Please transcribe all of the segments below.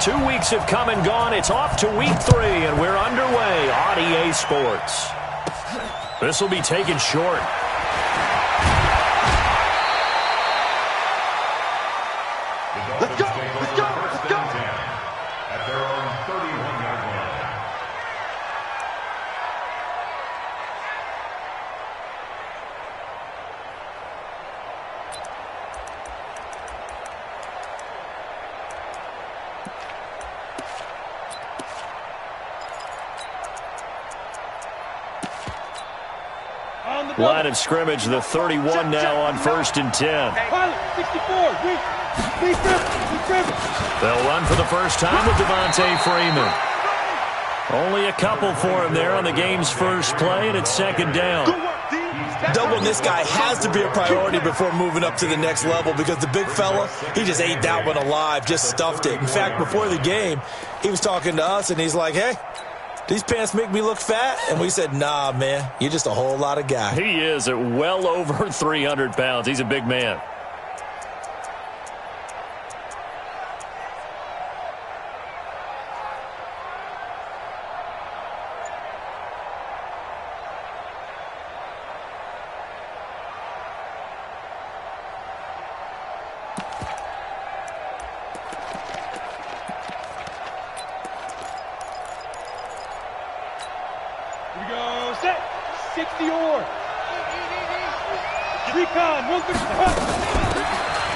2 weeks have come and gone. It's off to week 3, and we're underway on EA Sports. This will be taken short. Let's go! Let's go! Let's go! At their own 31-yard line. Line of scrimmage, the 31 now on 1st and 10. They'll run for the first time with Devontae Freeman. Only a couple for him there on the game's first play, and it's 2nd down. Doubling this guy has to be a priority before moving up to the next level because the big fella, he just ate that one alive, just stuffed it. In fact, before the game, he was talking to us, and he's like, hey, these pants make me look fat? And we said, nah, man, you're just a whole lot of guy. He is at well over 300 pounds. He's a big man.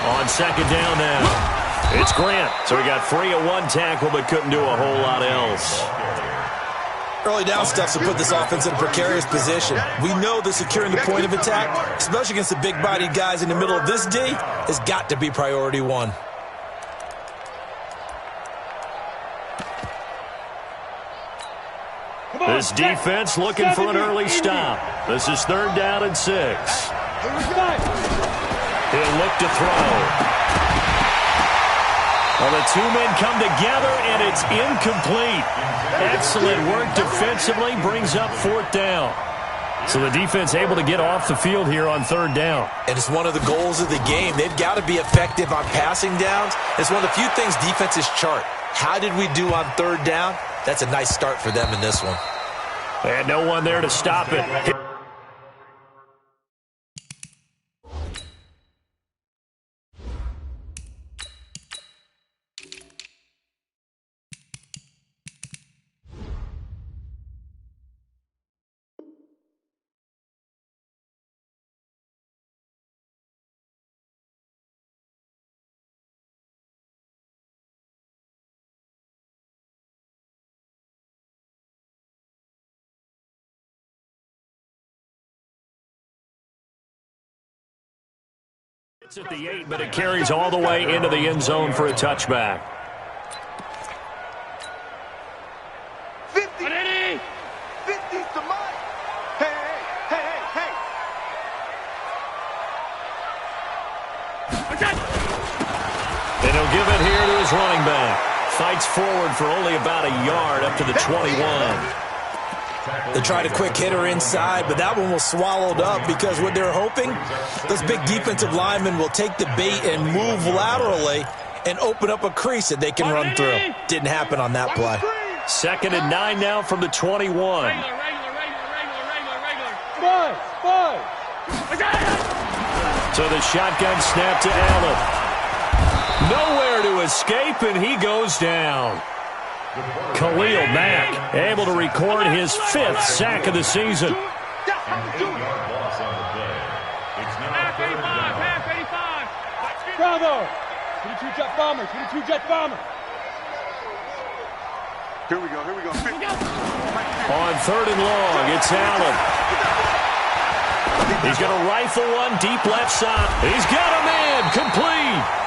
On 2nd down now, it's Grant. So he got free of one tackle but couldn't do a whole lot else. Early down stuff to put this offense in a precarious position. We know that securing the point of attack, especially against the big-bodied guys in the middle of this D, has got to be priority one. This defense looking for an early stop. This is 3rd down and 6. He'll look to throw. Well, the two men come together, and it's incomplete. Excellent work defensively, brings up 4th down. So the defense able to get off the field here on 3rd down. And it's one of the goals of the game. They've got to be effective on passing downs. It's one of the few things defenses chart. How did we do on 3rd down? That's a nice start for them in this one. And no one there to stop it. It's at the 8, but it carries all the way into the end zone for a touchback. 50! 50's the mark! Hey, hey, hey, hey, hey! And he'll give it here to his running back. Fights forward for only about a yard up to the 21. They tried a quick hitter inside, but that one was swallowed up because what they're hoping, those big defensive linemen will take the bait and move laterally and open up a crease that they can run through. Didn't happen on that play. 2nd and 9 now from the 21. So the shotgun snap to Allen. Nowhere to escape, and he goes down. Khalil Mack able to record his 5th sack of the season. Bravo! 22 jet bomber, 22 jet bomber. Here we go, here we go. On 3rd and long, it's Allen. He's going to rifle one deep left side. He's got a man, complete.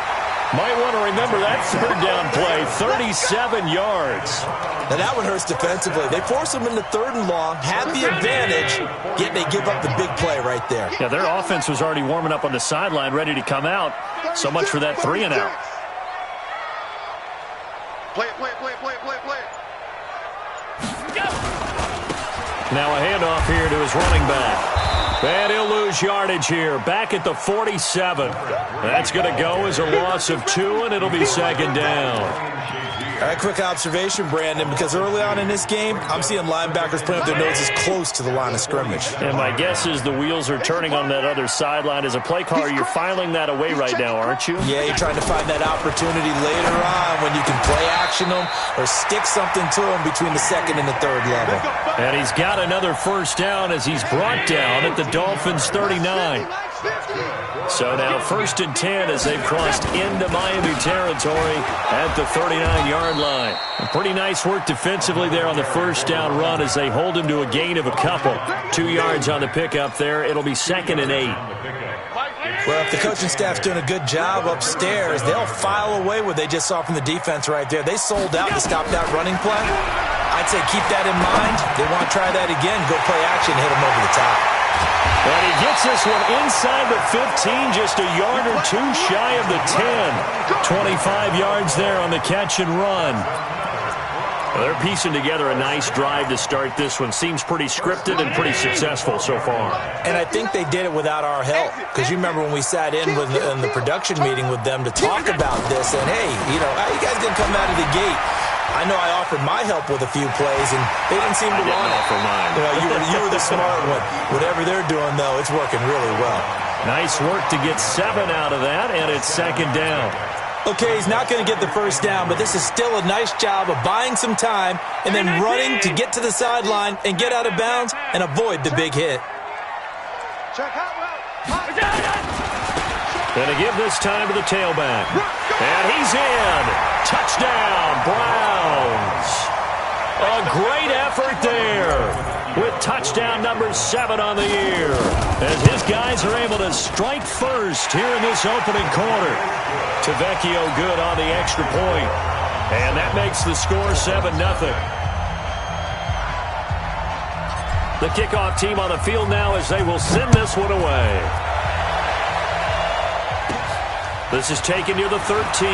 Might want to remember that 3rd down play, 37 yards. Now that one hurts defensively. They force them into 3rd and long, had the advantage, yet they give up the big play right there. Yeah, their offense was already warming up on the sideline, ready to come out. So much for that 3 and out. Play it, play it, play it, play it, play it, play it. Now a handoff here to his running back. And he'll lose yardage here, back at the 47. That's going to go as a loss of 2, and it'll be 2nd down. All right, quick observation, Brandon, because early on in this game, I'm seeing linebackers playing with their noses close to the line of scrimmage. And my guess is the wheels are turning on that other sideline. As a play caller, you're filing that away right now, aren't you? Yeah, you're trying to find that opportunity later on when you can play action them or stick something to them between the second and the third level. And he's got another first down as he's brought down at the Dolphins' 39. So now 1st and 10 as they've crossed into Miami territory at the 39-yard line. Pretty nice work defensively there on the first down run as they hold him to a gain of a couple. 2 yards on the pickup there. It'll be 2nd and 8. Well, if the coaching staff's doing a good job upstairs, they'll file away what they just saw from the defense right there. They sold out to stop that running play. I'd say keep that in mind. They want to try that again, go play action, hit them over the top. And he gets this one inside the 15, just a yard or two shy of the 10. 25 yards there on the catch and run. Well, they're piecing together a nice drive to start this one. Seems pretty scripted and pretty successful so far. And I think they did it without our help. Because you remember when we sat in the production meeting with them to talk about this. And, hey, how you guys going to come out of the gate? I know I offered my help with a few plays, and they didn't seem to want it. Offer mine. You were the smart one. Whatever they're doing, though, it's working really well. Nice work to get 7 out of that, and it's 2nd down. Okay, he's not going to get the first down, but this is still a nice job of buying some time and then running to get to the sideline and get out of bounds and avoid the big hit. Gonna give this time to the tailback. And he's in. Touchdown, Browns. A great effort there with touchdown number 7 on the year as his guys are able to strike first here in this opening quarter. Tavecchio good on the extra point. And that makes the score 7-0. The kickoff team on the field now as they will send this one away. This is taken near the 13.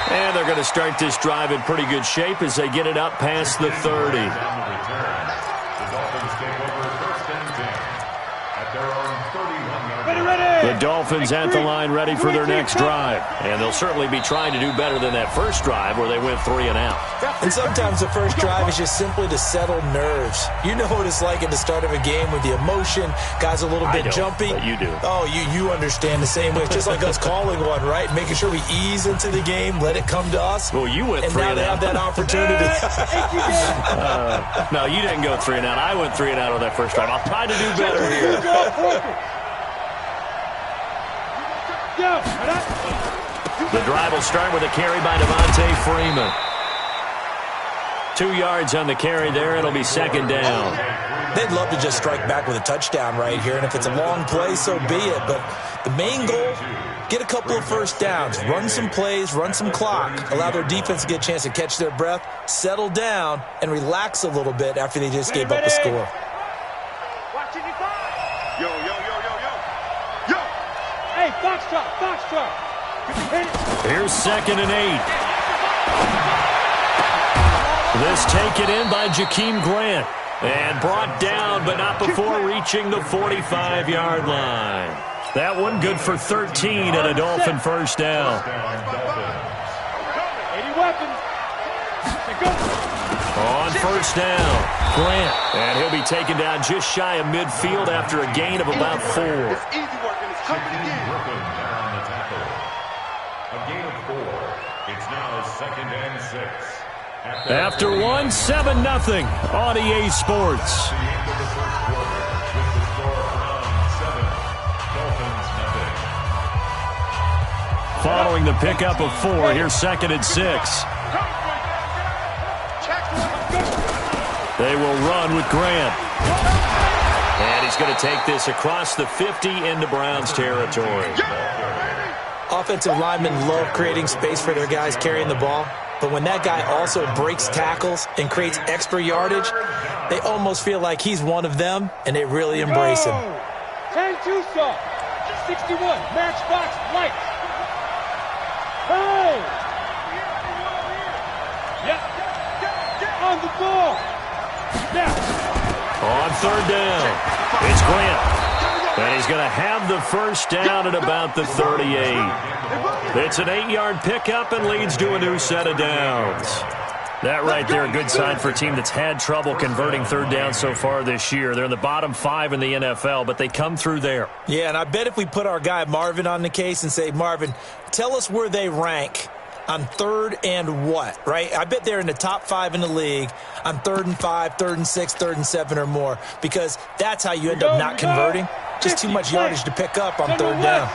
And they're going to start this drive in pretty good shape as they get it up past the 30. The Dolphins take over 1st and 10 at their own 31-yard line. The Dolphins at the line ready for their next drive. And they'll certainly be trying to do better than that first drive where they went 3 and out. And sometimes the first drive is just simply to settle nerves. You know what it's like at the start of a game with the emotion. Guys a little bit jumpy. But you do. Oh, you understand the same way. It's just like us calling one, right? Making sure we ease into the game, let it come to us. Well, you went 3 and out. And now they have that opportunity. No, you didn't go 3 and out. I went 3 and out on that first drive. I'll try to do better here. The drive will start with a carry by Devontae Freeman. 2 yards on the carry there. It'll be 2nd down. They'd love to just strike back with a touchdown right here, and if it's a long play, so be it. But the main goal, get a couple of first downs, run some plays, run some clock, allow their defense to get a chance to catch their breath, settle down, and relax a little bit after they just gave up a score. Yo. Hey, Foxtrot. Here's 2nd and 8. This taken in by Jakeem Grant. And brought down, but not before reaching the 45-yard line. That one good for 13 and a Dolphin first down. 80 weapons. On first down, Grant. And he'll be taken down just shy of midfield after a gain of about 4. Brooklyn there on the tackle. A gain of 4. It's now 2nd and 6. After 1, 7-0 on EA Sports. The end of the first quarter with the score Browns 7, Dolphins nothing. Following the pickup of 4, here's 2nd and 6. They will run with Grant. And he's going to take this across the 50 into Browns territory. Offensive linemen love creating space for their guys carrying the ball. But when that guy also breaks tackles and creates extra yardage, they almost feel like he's one of them, and they really embrace him. 10-2 saw. 61. Matchbox light. Hey! Yep. On the ball. Now. On 3rd down, it's Grant. And he's going to have the first down at about the 38. It's an 8-yard pickup and leads to a new set of downs. That right there, a good sign for a team that's had trouble converting third down so far this year. They're in the bottom 5 in the NFL, but they come through there. Yeah, and I bet if we put our guy Marvin on the case and say, Marvin, tell us where they rank on third and what, right? I bet they're in the top 5 in the league on 3rd and 5, 3rd and 6, 3rd and 7 or more, because that's how you end up not converting. Just too much yardage to pick up on third down.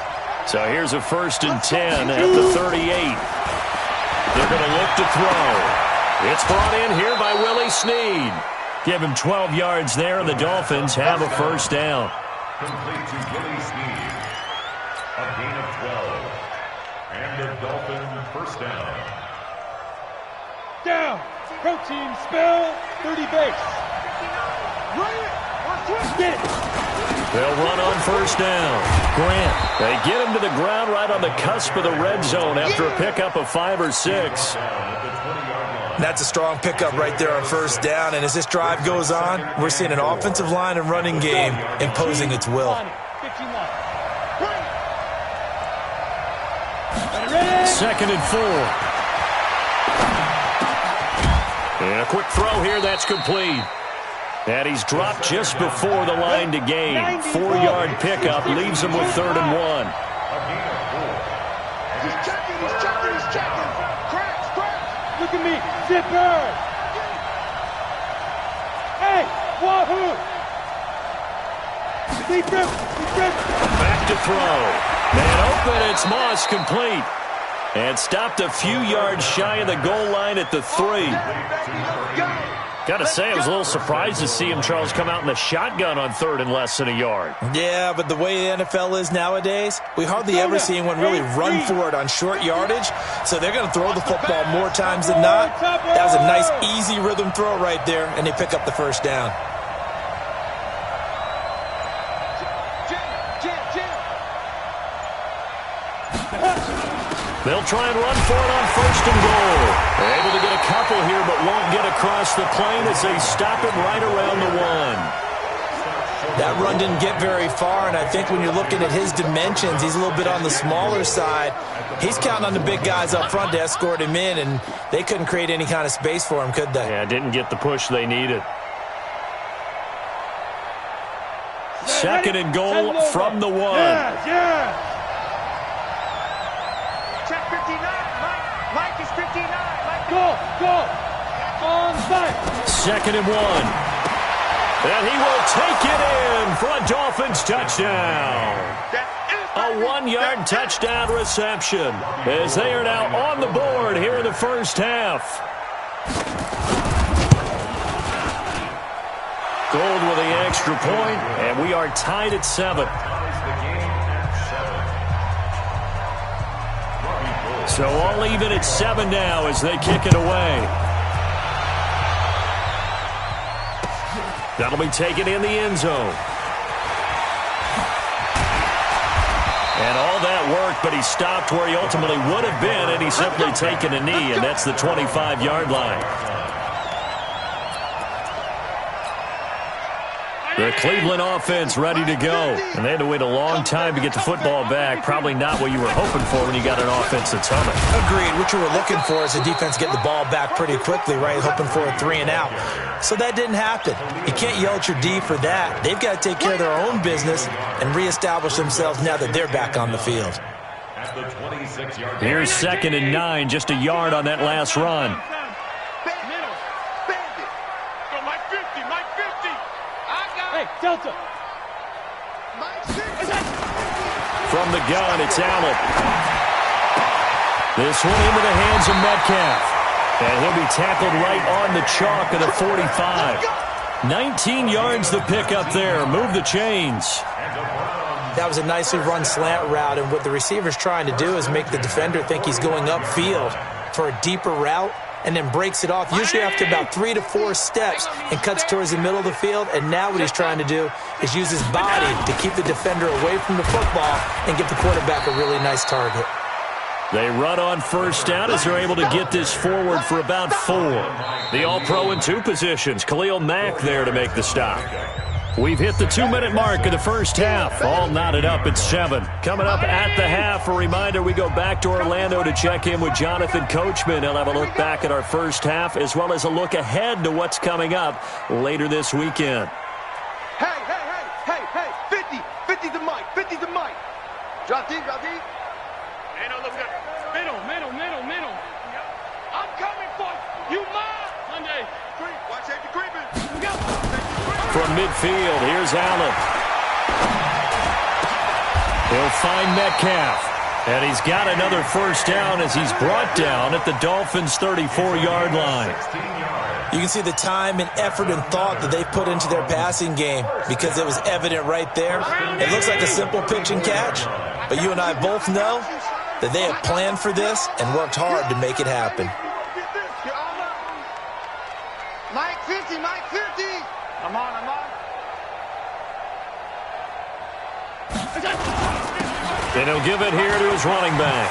So here's a 1st and 10 at the 38. They're going to look to throw. It's brought in here by Willie Snead. Give him 12 yards there, and the Dolphins have a first down. Complete to Willie Snead. A gain of 12. And the Dolphin first down. Down. Protein spell 30 base. Get it. They'll run on first down. Grant. They get him to the ground right on the cusp of the red zone after a pickup of 5 or 6. That's a strong pickup right there on first down, and as this drive goes on, we're seeing an offensive line and running game imposing its will. 2nd and 4. And a quick throw here, that's complete. And he's dropped just before the line to gain. 4-yard pickup leaves him with 3rd and 1. He's checking. Look at me, zipper. Hey, wahoo. Deep rip. Back to throw. Man open, it's Moss, complete. And stopped a few yards shy of the goal line at the 3. Got to say, I was a little surprised to see him, Charles, come out in the shotgun on 3rd and less than a yard. Yeah, but the way the NFL is nowadays, we hardly ever see anyone really run for it on short yardage. So they're going to throw the football more times than not. That was a nice, easy rhythm throw right there, and they pick up the first down. They'll try and run for it on 1st and goal. They're able to get a couple here, but won't get across the plane as they stop it right around the 1. That run didn't get very far, and I think when you're looking at his dimensions, he's a little bit on the smaller side. He's counting on the big guys up front to escort him in, and they couldn't create any kind of space for him, could they? Yeah, didn't get the push they needed. 2nd and goal from the 1. Yeah. Check 59. Mike is 59. Go. Onside. 2nd and 1. And he will take it in for a Dolphins touchdown. A 1-yard touchdown reception as they are now on the board here in the first half. Gold with the extra point, and we are tied at 7. So all even at 7 now as they kick it away. That'll be taken in the end zone. And all that work, but he stopped where he ultimately would have been, and he's simply taken a knee, and that's the 25-yard line. The Cleveland offense ready to go. And they had to wait a long time to get the football back. Probably not what you were hoping for when you got an offense that's humming. Agreed. What you were looking for is the defense getting the ball back pretty quickly, right? Hoping for a 3 and out. So that didn't happen. You can't yell at your D for that. They've got to take care of their own business and reestablish themselves now that they're back on the field. Here's 2nd and 9, just a yard on that last run. Delta. From the gun, it's Allen. This one into the hands of Metcalf. And he'll be tackled right on the chalk of the 45. 19 yards the pick up there. Move the chains. That was a nicely run slant route, and what the receiver's trying to do is make the defender think he's going upfield for a deeper route, and then breaks it off, usually after about 3 to 4 steps, and cuts towards the middle of the field. And now what he's trying to do is use his body to keep the defender away from the football and give the quarterback a really nice target. They run on first down as they're able to get this forward for about 4. The All-Pro in 2 positions. Khalil Mack there to make the stop. We've hit the 2-minute mark of the first half. All knotted up at 7. Coming up at the half, a reminder, we go back to Orlando to check in with Jonathan Coachman. He'll have a look back at our first half as well as a look ahead to what's coming up later this weekend. Hey, 50 the mic, 50 the mic. Drop deep. Hey, no, look good. Middle. I'm coming for you, mine. Monday. Watch safety creeping. Go. From midfield, here's Allen. He'll find Metcalf. And he's got another first down as he's brought down at the Dolphins' 34-yard line. You can see the time and effort and thought that they put into their passing game because it was evident right there. It looks like a simple pitch and catch, but you and I both know that they have planned for this and worked hard to make it happen. Mike 50. I'm on. And he'll give it here to his running back.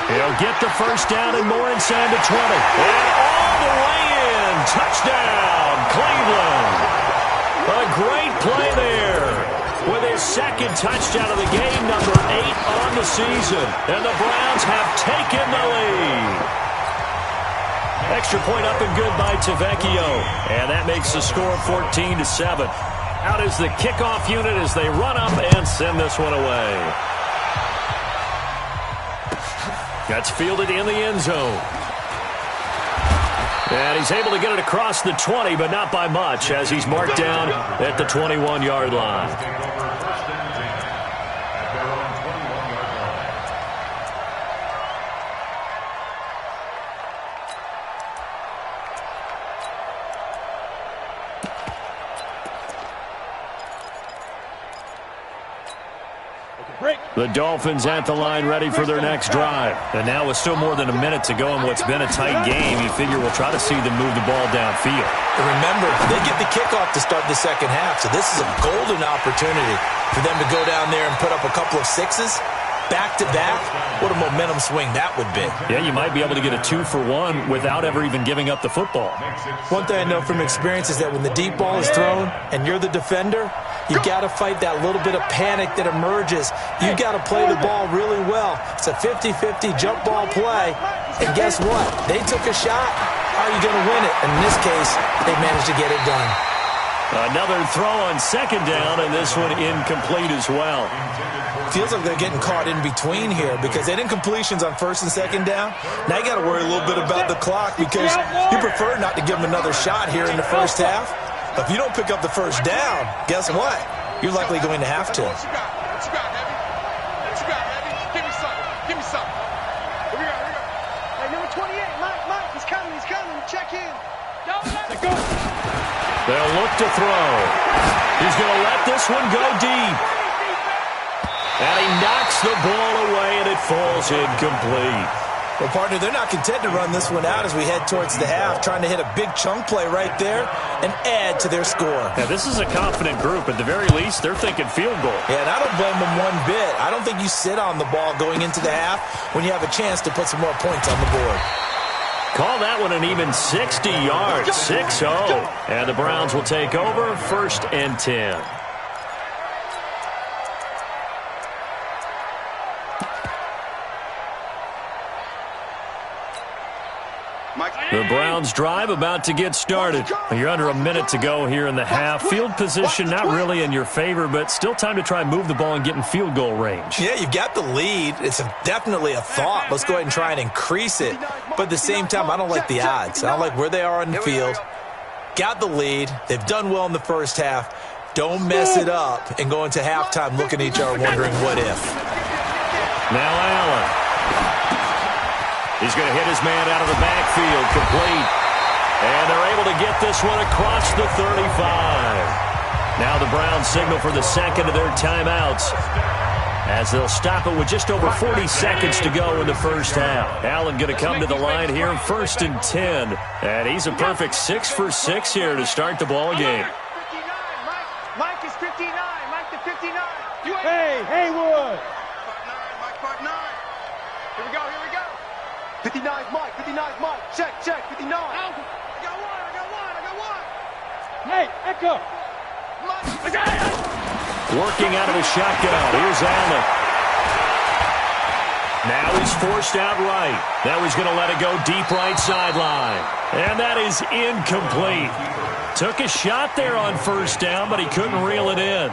He'll get the first down and more inside the 20. And all the way in. Touchdown, Cleveland. A great play there. With his second touchdown of the game, number 8 on the season. And the Browns have taken the lead. Extra point up and good by Tavecchio. And that makes the score 14-7. Out is the kickoff unit as they run up and send this one away. That's fielded in the end zone. And he's able to get it across the 20, but not by much as he's marked down at the 21-yard line. The Dolphins at the line ready for their next drive. And now with still more than a minute to go in what's been a tight game, you figure we'll try to see them move the ball downfield. And remember, they get the kickoff to start the second half, so this is a golden opportunity for them to go down there and put up a couple of sixes. Back-to-back, what a momentum swing that would be. Yeah, you might be able to get a 2-for-1 without ever even giving up the football. One thing I know from experience is that when the deep ball is thrown and you're the defender, you got to fight that little bit of panic that emerges. You got to play the ball really well. It's a 50-50 jump ball play. And guess what? They took a shot. How are you going to win it? And in this case, they managed to get it done. Another throw on second down, and this one incomplete as well. Feels like they're getting caught in between here because they didn't completions on first and second down. Now you got to worry a little bit about the clock because you prefer not to give them another shot here in the first half. But if you don't pick up the first down, guess what? You're likely going to have to. What you got, Heavy? Give me some. Here we go. Hey, number 28, Mike, he's coming. Check in. Let's go. They'll look to throw. He's going to let this one go deep. And he knocks the ball away, and it falls incomplete. Well, partner, they're not content to run this one out as we head towards the half, trying to hit a big chunk play right there and add to their score. Yeah, this is a confident group. At the very least, they're thinking field goal. Yeah, and I don't blame them one bit. I don't think you sit on the ball going into the half when you have a chance to put some more points on the board. Call that one an even 60 yards, 6-0. And the Browns will take over, 1st and 10. The Browns drive about to get started. You're under a minute to go here in the half. Field position not really in your favor, but still time to try and move the ball and get in field goal range. Yeah, you've got the lead. It's definitely a thought. Let's go ahead and try and increase it. But at the same time, I don't like the odds. I don't like where they are on the field. Got the lead. They've done well in the first half. Don't mess it up and go into halftime looking at each other wondering what if. Now Allen. He's going to hit his man out of the backfield, complete. And they're able to get this one across the 35. Now the Browns signal for the second of their timeouts as they'll stop it with just over 40 seconds to go in the first half. Allen going to come to the line here, 1st and 10. And he's a perfect 6 for 6 here to start the ball game. 59, Mike is 59. Mike the 59. Hey, Haywood. Part 9. Here we go. 59's Mike. Check. 59. I got one. Hey, Echo. Working out of a shotgun. Here's Allen. Now he's forced out right. Now he's going to let it go deep right sideline. And that is incomplete. Took a shot there on first down, but he couldn't reel it in.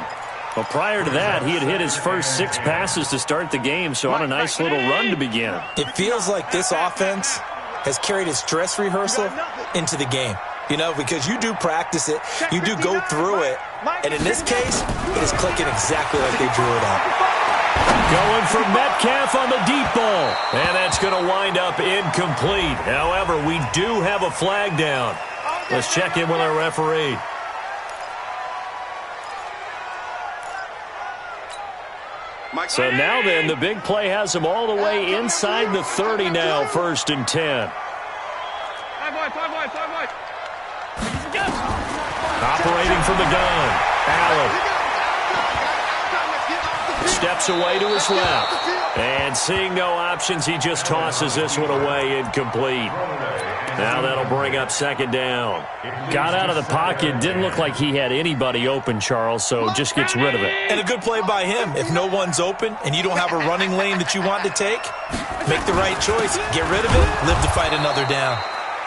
Well, prior to that, he had hit his first 6 passes to start the game, so on a nice little run to begin. It feels like this offense has carried its dress rehearsal into the game. You know, because you do practice it, you do go through it, and in this case, it is clicking exactly like they drew it up. Going for Metcalf on the deep ball, and that's going to wind up incomplete. However, we do have a flag down. Let's check in with our referee. So now then, the big play has him all the way inside the 30 now, 1st and 10. Operating from the gun, Allen. Steps away to his left. And seeing no options, he just tosses this one away, incomplete. Now that'll bring up 2nd down. Got out of the pocket. Didn't look like he had anybody open, Charles, so just gets rid of it. And a good play by him. If no one's open and you don't have a running lane that you want to take, make the right choice. Get rid of it. Live to fight another down.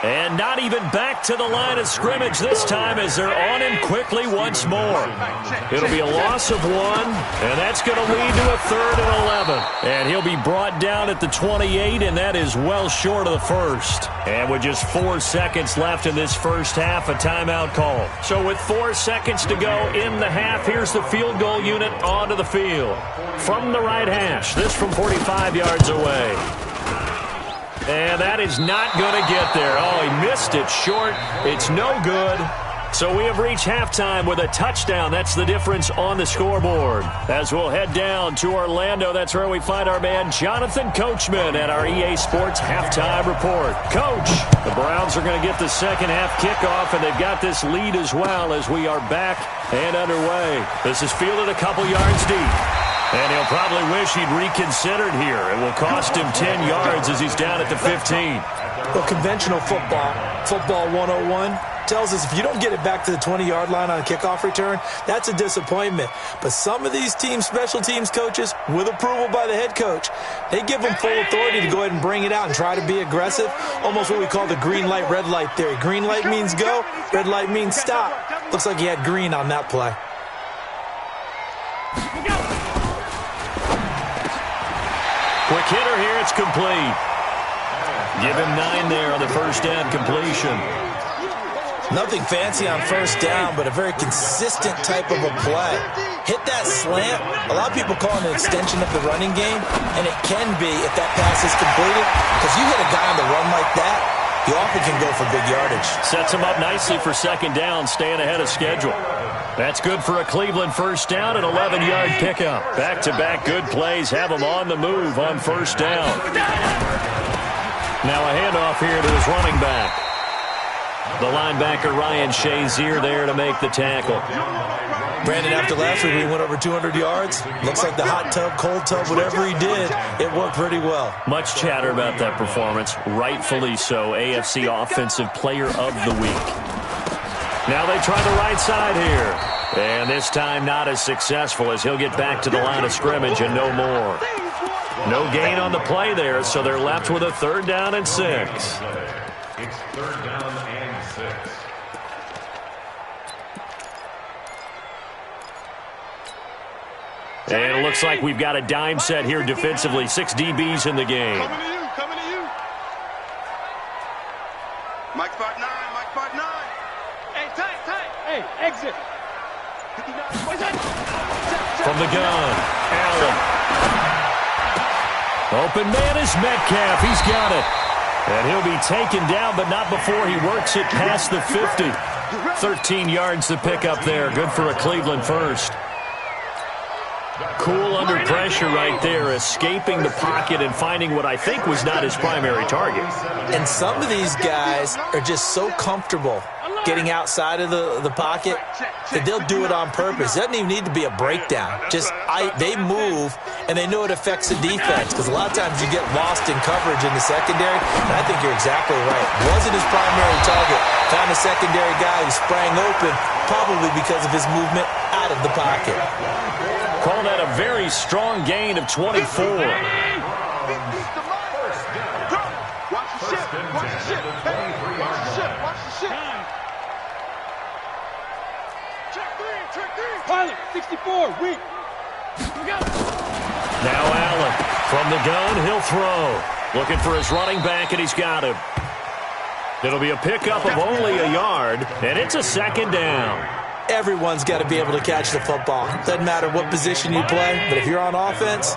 And not even back to the line of scrimmage this time as they're on him quickly once more. It'll be a loss of 1, and that's going to lead to a 3rd and 11. And he'll be brought down at the 28, and that is well short of the first. And with just 4 seconds left in this first half, a timeout call. So with 4 seconds to go in the half, here's the field goal unit onto the field. From the right hash, this from 45 yards away. And that is not going to get there. Oh, he missed it short. It's no good. So we have reached halftime with a touchdown. That's the difference on the scoreboard. As we'll head down to Orlando, that's where we find our man Jonathan Coachman at our EA Sports Halftime Report. Coach, the Browns are going to get the second half kickoff, and they've got this lead as well as we are back and underway. This is fielded a couple yards deep. And he'll probably wish he'd reconsidered here. It will cost him 10 yards as he's down at the 15. Well, conventional football 101, tells us if you don't get it back to the 20-yard line on a kickoff return, that's a disappointment. But some of these teams, special teams coaches, with approval by the head coach, they give them full authority to go ahead and bring it out and try to be aggressive, almost what we call the green light, red light theory. Green light means go, red light means stop. Looks like he had green on that play. Quick hitter here, it's complete. Give him 9 there on the first down completion. Nothing fancy on first down, but a very consistent type of a play. Hit that slant. A lot of people call it an extension of the running game, and it can be if that pass is completed, because you hit a guy on the run like that, you often can go for big yardage. Sets him up nicely for second down, staying ahead of schedule. That's good for a Cleveland first down, an 11-yard pickup. Back-to-back good plays have him on the move on first down. Now a handoff here to his running back. The linebacker, Ryan Shazier, there to make the tackle. Brandon, after last week, we went over 200 yards. Looks like the hot tub, cold tub, whatever he did, it worked pretty well. Much chatter about that performance. Rightfully so. AFC Offensive Player of the Week. Now they try the right side here. And this time not as successful as he'll get back to the line of scrimmage and no more. No gain on the play there, so they're left with a 3rd down and 6. It's 3rd down and 6. And it looks like we've got a dime set here defensively. 6 DBs in the game. Coming to you. Mike spot 9. Hey, tight. Hey, exit. From the gun, Allen. Open man is Metcalf. He's got it. And he'll be taken down, but not before he works it past the 50. 13 yards to pick up there. Good for a Cleveland first. Cool under pressure right there, escaping the pocket and finding what I think was not his primary target. And some of these guys are just so comfortable getting outside of the pocket that they'll do it on purpose. It doesn't even need to be a breakdown. They move, and they know it affects the defense, because a lot of times you get lost in coverage in the secondary, and I think you're exactly right. Wasn't his primary target. Found a secondary guy who sprang open, probably because of his movement out of the pocket. Call that a very strong gain of 24. Watch the ship. Watch the ship. Watch the ship. Watch the ship. Check three. Pilot, 64, weak. Now Allen from the gun, he'll throw. Looking for his running back, and he's got him. It'll be a pickup of only a yard, and it's a second down. Everyone's got to be able to catch the football. Doesn't matter what position you play, but if you're on offense,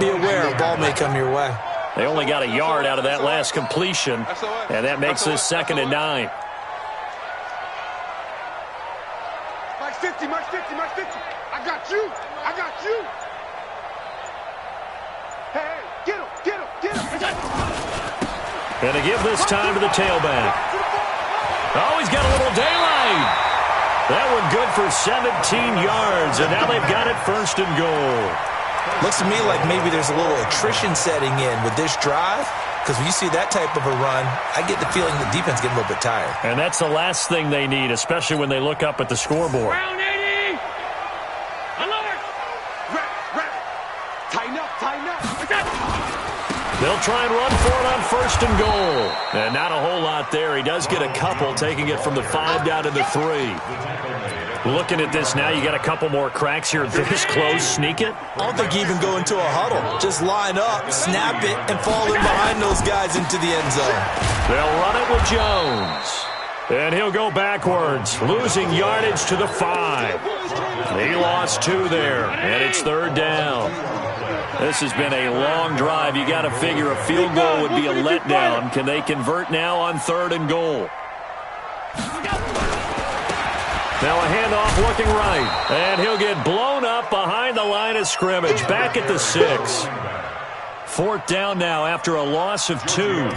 be aware a ball may come your way. They only got a yard out of that last completion, and that makes this 2nd and 9. Mark 50. I got you. Hey, get him. And to give this time to the tailback. Oh, he's got a little daylight. That one good for 17 yards, and now they've got it 1st and goal. Looks to me like maybe there's a little attrition setting in with this drive, because when you see that type of a run, I get the feeling the defense getting a little bit tired. And that's the last thing they need, especially when they look up at the scoreboard. Round 80. Alert. Rep. Tighten up. They'll try and run for it on 1st and goal. And not a whole lot there. He does get a couple, taking it from the 5 down to the 3. Looking at this now, you got a couple more cracks here this close. Sneak it? I don't think you even go into a huddle. Just line up, snap it, and fall in behind those guys into the end zone. They'll run it with Jones. And he'll go backwards, losing yardage to the 5. He lost 2 there, and it's 3rd down. This has been a long drive. You got to figure a field goal would be a letdown. Can they convert now on 3rd and goal? Now a handoff looking right. And he'll get blown up behind the line of scrimmage. Back at the 6. 4th down now after a loss of 2.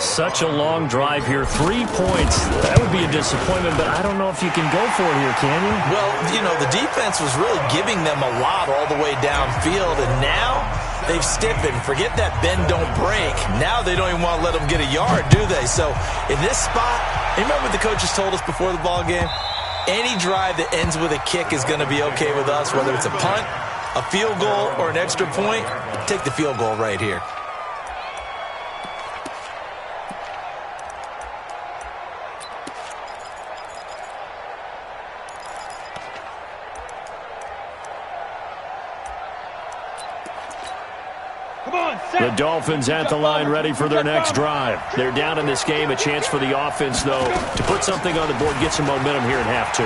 Such a long drive here. 3 points. That would be a disappointment, but I don't know if you can go for it here, can you? Well, the defense was really giving them a lot all the way downfield, and now they've stiffened. Forget that bend, don't break. Now they don't even want to let them get a yard, do they? So in this spot, you remember what the coaches told us before the ball game? Any drive that ends with a kick is going to be okay with us, whether it's a punt, a field goal, or an extra point. Take the field goal right here. The Dolphins at the line, ready for their next drive. They're down in this game. A chance for the offense, though, to put something on the board, get some momentum here in half 2.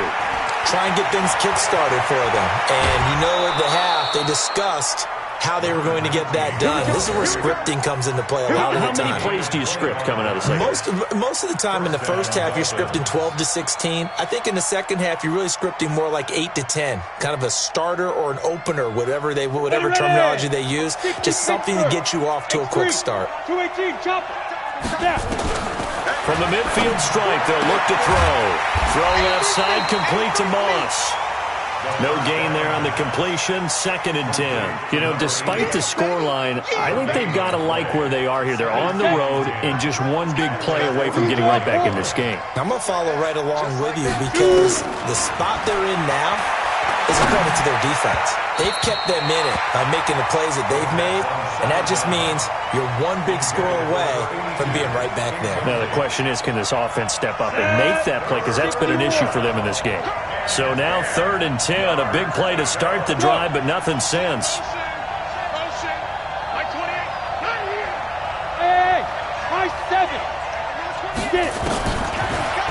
Try and get things kick-started for them. And at the half, they discussed how they were going to get that done. This is where scripting comes into play a lot of the time. How many plays do you script coming out of the second? Most of the time in the first half, you're scripting 12 to 16. I think in the second half, you're really scripting more like 8 to 10. Kind of a starter or an opener, whatever terminology they use. Just something to get you off to a quick start. 218, chop. From the midfield stripe, they'll look to throw. Throw left side, complete to Moss. No gain there on the completion, 2nd and 10. Despite the scoreline, I think they've got to like where they are here. They're on the road and just one big play away from getting right back in this game. I'm going to follow right along with you because the spot they're in now is a credit to their defense. They've kept them in it by making the plays that they've made, and that just means you're one big score away from being right back there. Now the question is, can this offense step up and make that play? Because that's been an issue for them in this game. So now 3rd and 10, a big play to start the drive, but nothing since.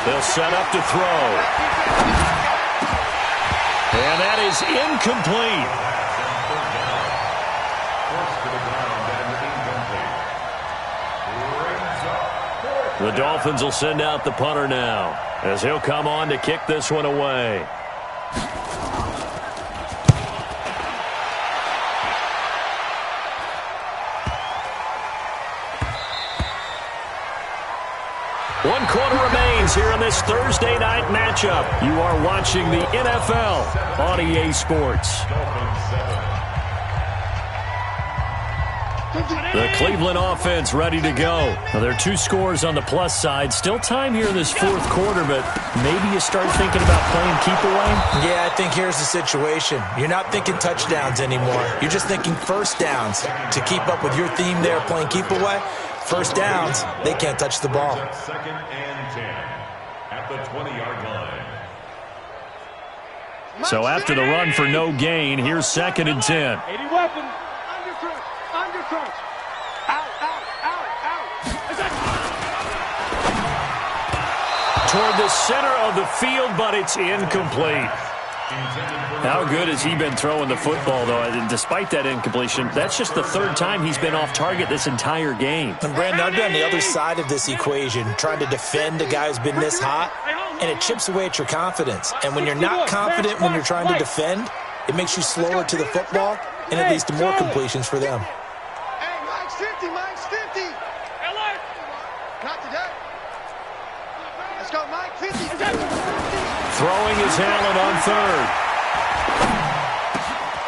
They'll set up to throw. And that is incomplete. The Dolphins will send out the punter now, as he'll come on to kick this one away. 1 quarter remains here in this Thursday night matchup. You are watching the NFL on EA Sports. The Cleveland offense ready to go. Now, there are 2 scores on the plus side. Still time here in this 4th quarter, but maybe you start thinking about playing keep away? Yeah, I think here's the situation. You're not thinking touchdowns anymore. You're just thinking first downs. To keep up with your theme there, playing keep away, first downs, they can't touch the ball. 2nd and 10 at the 20-yard line. So after the run for no gain, here's 2nd and 10. 80 weapons. Undercrunch. Out. Toward the center of the field, but it's incomplete. How good has he been throwing the football, though? And despite that incompletion, that's just the 3rd time he's been off target this entire game. And Brandon, I've been on the other side of this equation, trying to defend a guy who's been this hot, and it chips away at your confidence. And when you're not confident when you're trying to defend, it makes you slower to the football, and it leads to more completions for them. Hey, Mike's 50. Not today. Let's go, Mike, 50. Throwing is Allen on 3rd.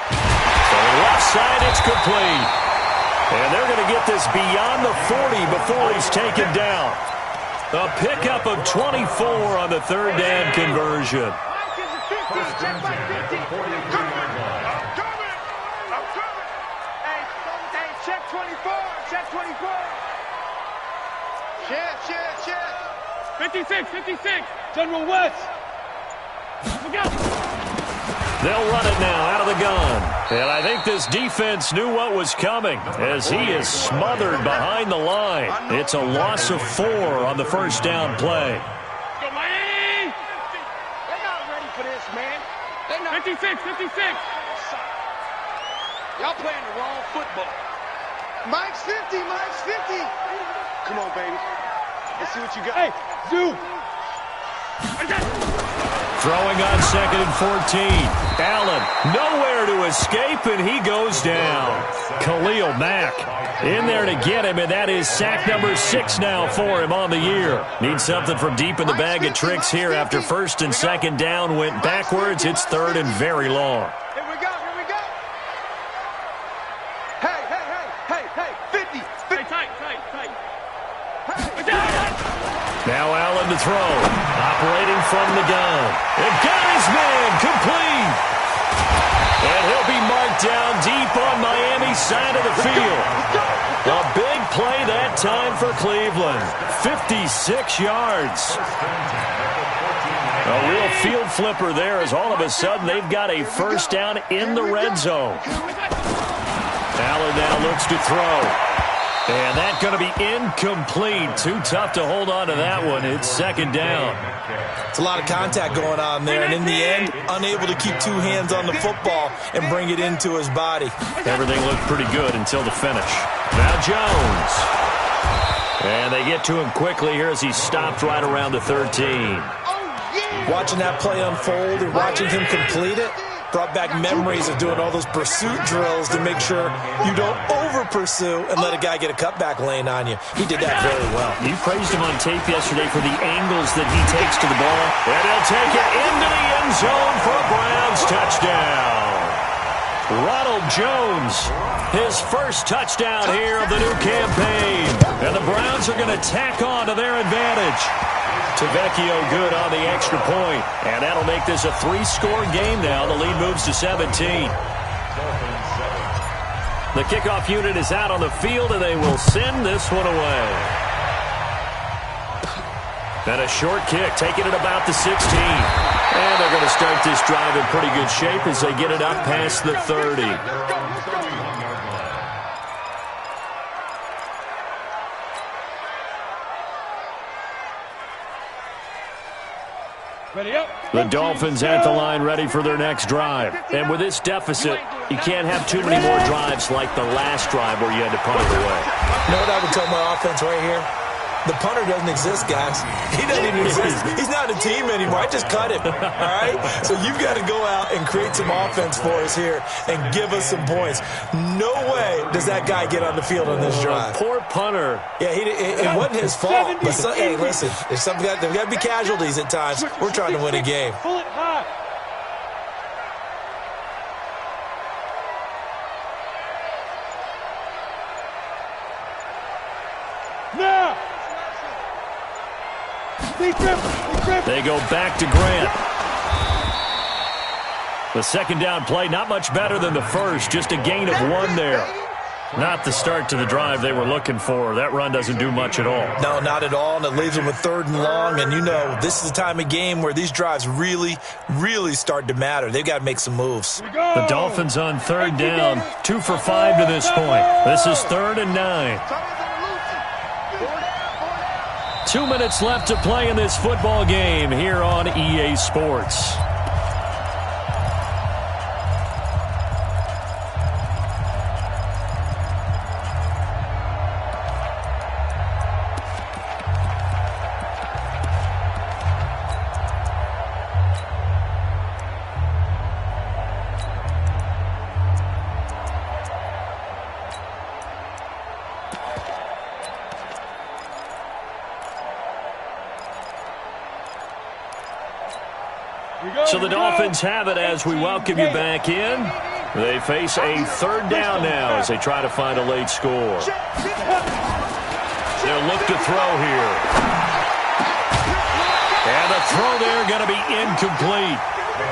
To the left side, it's complete. And they're going to get this beyond the 40 before he's taken down. A pickup of 24 on the 3rd down conversion. Mike is a 50. Check my 50. I'm coming. Hey, check 24. Check 24. Check. 56. General West. Look out. They'll run it now out of the gun. And I think this defense knew what was coming as he is smothered behind the line. It's a loss of 4 on the 1st down play. Go, Miami. They're not ready for this, man. They're not. 56. Y'all playing the wrong football. Mike's 50. Come on, baby. Let's see what you got. Hey, Zoo. Throwing on 2nd and 14. Allen nowhere to escape, and he goes down. Khalil Mack in there to get him, and that is sack number 6 now for him on the year. Needs something from deep in the bag of tricks here after 1st and 2nd down went backwards. It's 3rd and very long. Here we go. Hey, 50. Hey, tight. Now Allen to throw. Operating from the gun. And got his man complete. And he'll be marked down deep on Miami's side of the field. A big play that time for Cleveland. 56 yards. A real field flipper there as all of a sudden they've got a 1st down in the red zone. Allen now looks to throw. And that's going to be incomplete. Too tough to hold on to that one. It's 2nd down. It's a lot of contact going on there, and in the end, unable to keep 2 hands on the football and bring it into his body. Everything looked pretty good until the finish. Now Jones. And they get to him quickly here as he's stopped right around the 13. Watching that play unfold and watching him complete it brought back memories of doing all those pursuit drills to make sure you don't over-pursue and let a guy get a cutback lane on you. He did that very well. You praised him on tape yesterday for the angles that he takes to the ball. And he'll take it into the end zone for a Browns touchdown. Ronald Jones, his 1st touchdown here of the new campaign. And the Browns are going to tack on to their advantage. Tavecchio good on the extra point. And that'll make this a 3-score game now. The lead moves to 17. The kickoff unit is out on the field, and they will send this one away. And a short kick, taking it about the 16. And they're going to start this drive in pretty good shape as they get it up past the 30. The Dolphins at the line ready for their next drive. And with this deficit, you can't have too many more drives like the last drive where you had to punt it away. You know what I would tell my offense right here? The punter doesn't exist, guys. He doesn't even exist. He's not a team anymore. I just cut him, all right? So you've got to go out and create some offense for us here and give us some points. No way does that guy get on the field on this drive. Poor punter. Yeah, it wasn't his fault. But hey, listen, there's got to be casualties at times. We're trying to win a game. Pull it high. Now. They go back to Grant. The second down play, not much better than the first, just a gain of 1 there. Not the start to the drive they were looking for. That run doesn't do much at all. No, not at all, and it leaves them with 3rd and long. And, you know, this is the time of game where these drives really, really start to matter. They've got to make some moves. The Dolphins on 3rd down, 2 for 5 to this point. This is 3rd and 9. 2 minutes left to play in this football game here on EA Sports. So the Dolphins have it as we welcome you back in. They face a 3rd down now as they try to find a late score. They'll look to throw here. And the throw there going to be incomplete.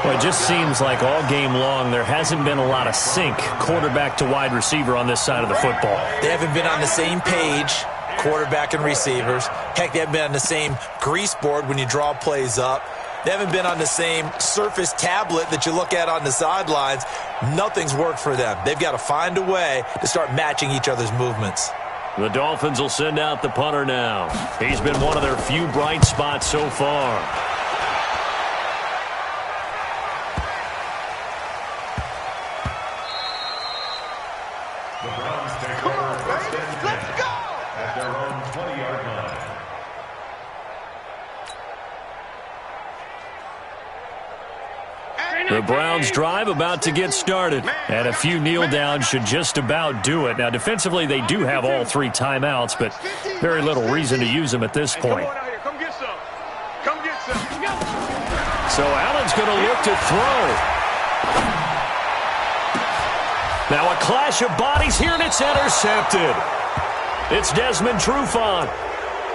Well, it just seems like all game long there hasn't been a lot of sync quarterback to wide receiver on this side of the football. They haven't been on the same page, quarterback and receivers. Heck, they haven't been on the same grease board when you draw plays up. They haven't been on the same Surface tablet that you look at on the sidelines. Nothing's worked for them. They've got to find a way to start matching each other's movements. The Dolphins will send out the punter now. He's been one of their few bright spots so far. The Browns take over 1st and 10 at their own 20-yard line. The Browns drive about to get started, and a few kneel downs should just about do it. Now, defensively, they do have all 3 timeouts, but very little reason to use them at this point. Come get some. Come get some. So Allen's going to look to throw. Now a clash of bodies here, and it's intercepted. It's Desmond Trufant,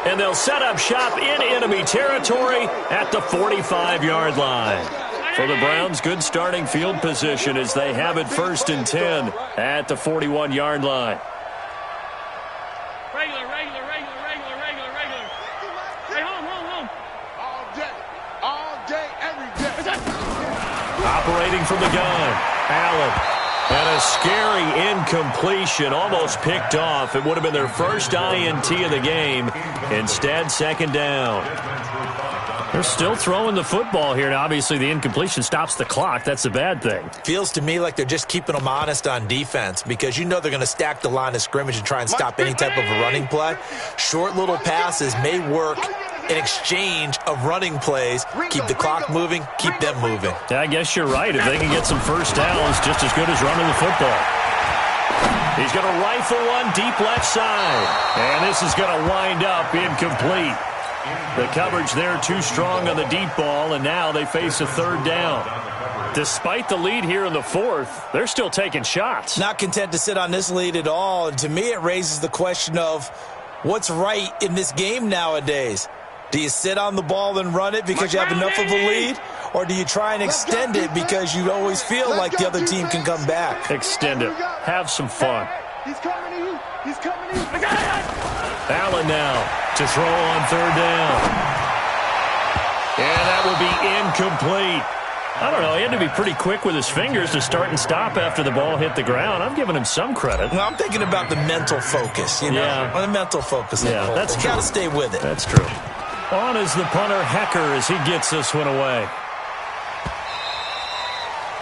and they'll set up shop in enemy territory at the 45-yard line. For the Browns, good starting field position as they have it 1st and 10 at the 41-yard line. Regular. Hey, home. All day, every day. Operating from the gun, Allen. And a scary incompletion, almost picked off. It would have been their first INT of the game. Instead, 2nd down. They're still throwing the football here. Now, obviously, the incompletion stops the clock. That's a bad thing. Feels to me like they're just keeping them honest on defense because you know they're going to stack the line of scrimmage and try and stop any type of a running play. Short little passes may work in exchange of running plays. Keep the clock moving, keep them moving. Yeah, I guess you're right. If they can get some first downs, just as good as running the football. He's going to rifle one deep left side. And this is going to wind up incomplete. The coverage there too strong on the deep ball, and now they face a 3rd down. Despite the lead here in the 4th, they're still taking shots. Not content to sit on this lead at all, and to me it raises the question of what's right in this game nowadays. Do you sit on the ball and run it because you have enough of a lead, or do you try and extend it because you always feel like the other team can come back? Extend it. Have some fun. He's coming to you. Allen now to throw on 3rd down. And that will be incomplete. I don't know. He had to be pretty quick with his fingers to start and stop after the ball hit the ground. I'm giving him some credit. Well, I'm thinking about the mental focus, you know? Yeah. The mental focus. Yeah, that's true. You got to stay with it. That's true. On is the punter, Hecker, as he gets this one away.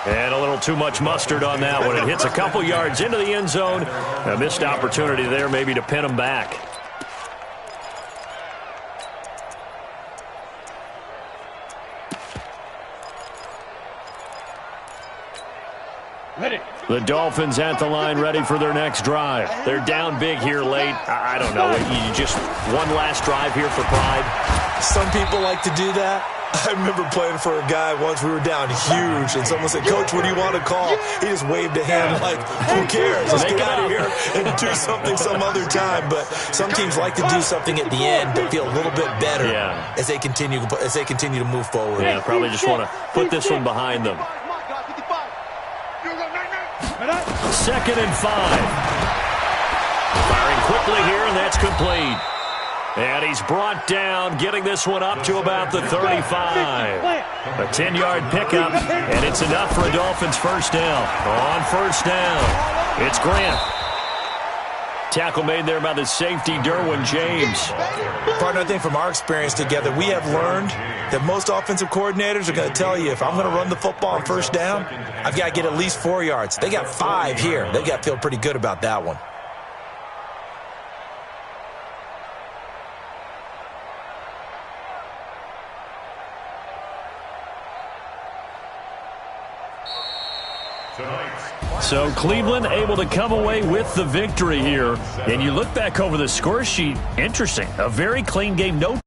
And a little too much mustard on that one. It hits a couple yards into the end zone. A missed opportunity there maybe to pin him back. The Dolphins at the line ready for their next drive. They're down big here late. I don't know. You just one last drive here for pride. Some people like to do that. I remember playing for a guy once. We were down huge, and someone said, "Coach, what do you want to call?" He just waved a hand like, who cares? Let's get out of here and do something some other time. But some teams like to do something at the end to feel a little bit better as they continue to move forward. Yeah, probably just want to put this one behind them. 2nd and 5. Firing quickly here, and that's complete. And he's brought down, getting this one up to about the 35. A 10-yard pickup, and it's enough for a Dolphins first down. On first down, it's Grant. Tackle made there by the safety, Derwin James. Partner, I think from our experience together, we have learned that most offensive coordinators are going to tell you, if I'm going to run the football on first down, I've got to get at least 4 yards. They got 5 here. They've got to feel pretty good about that one. So Cleveland able to come away with the victory here. And you look back over the score sheet, interesting. A very clean game. No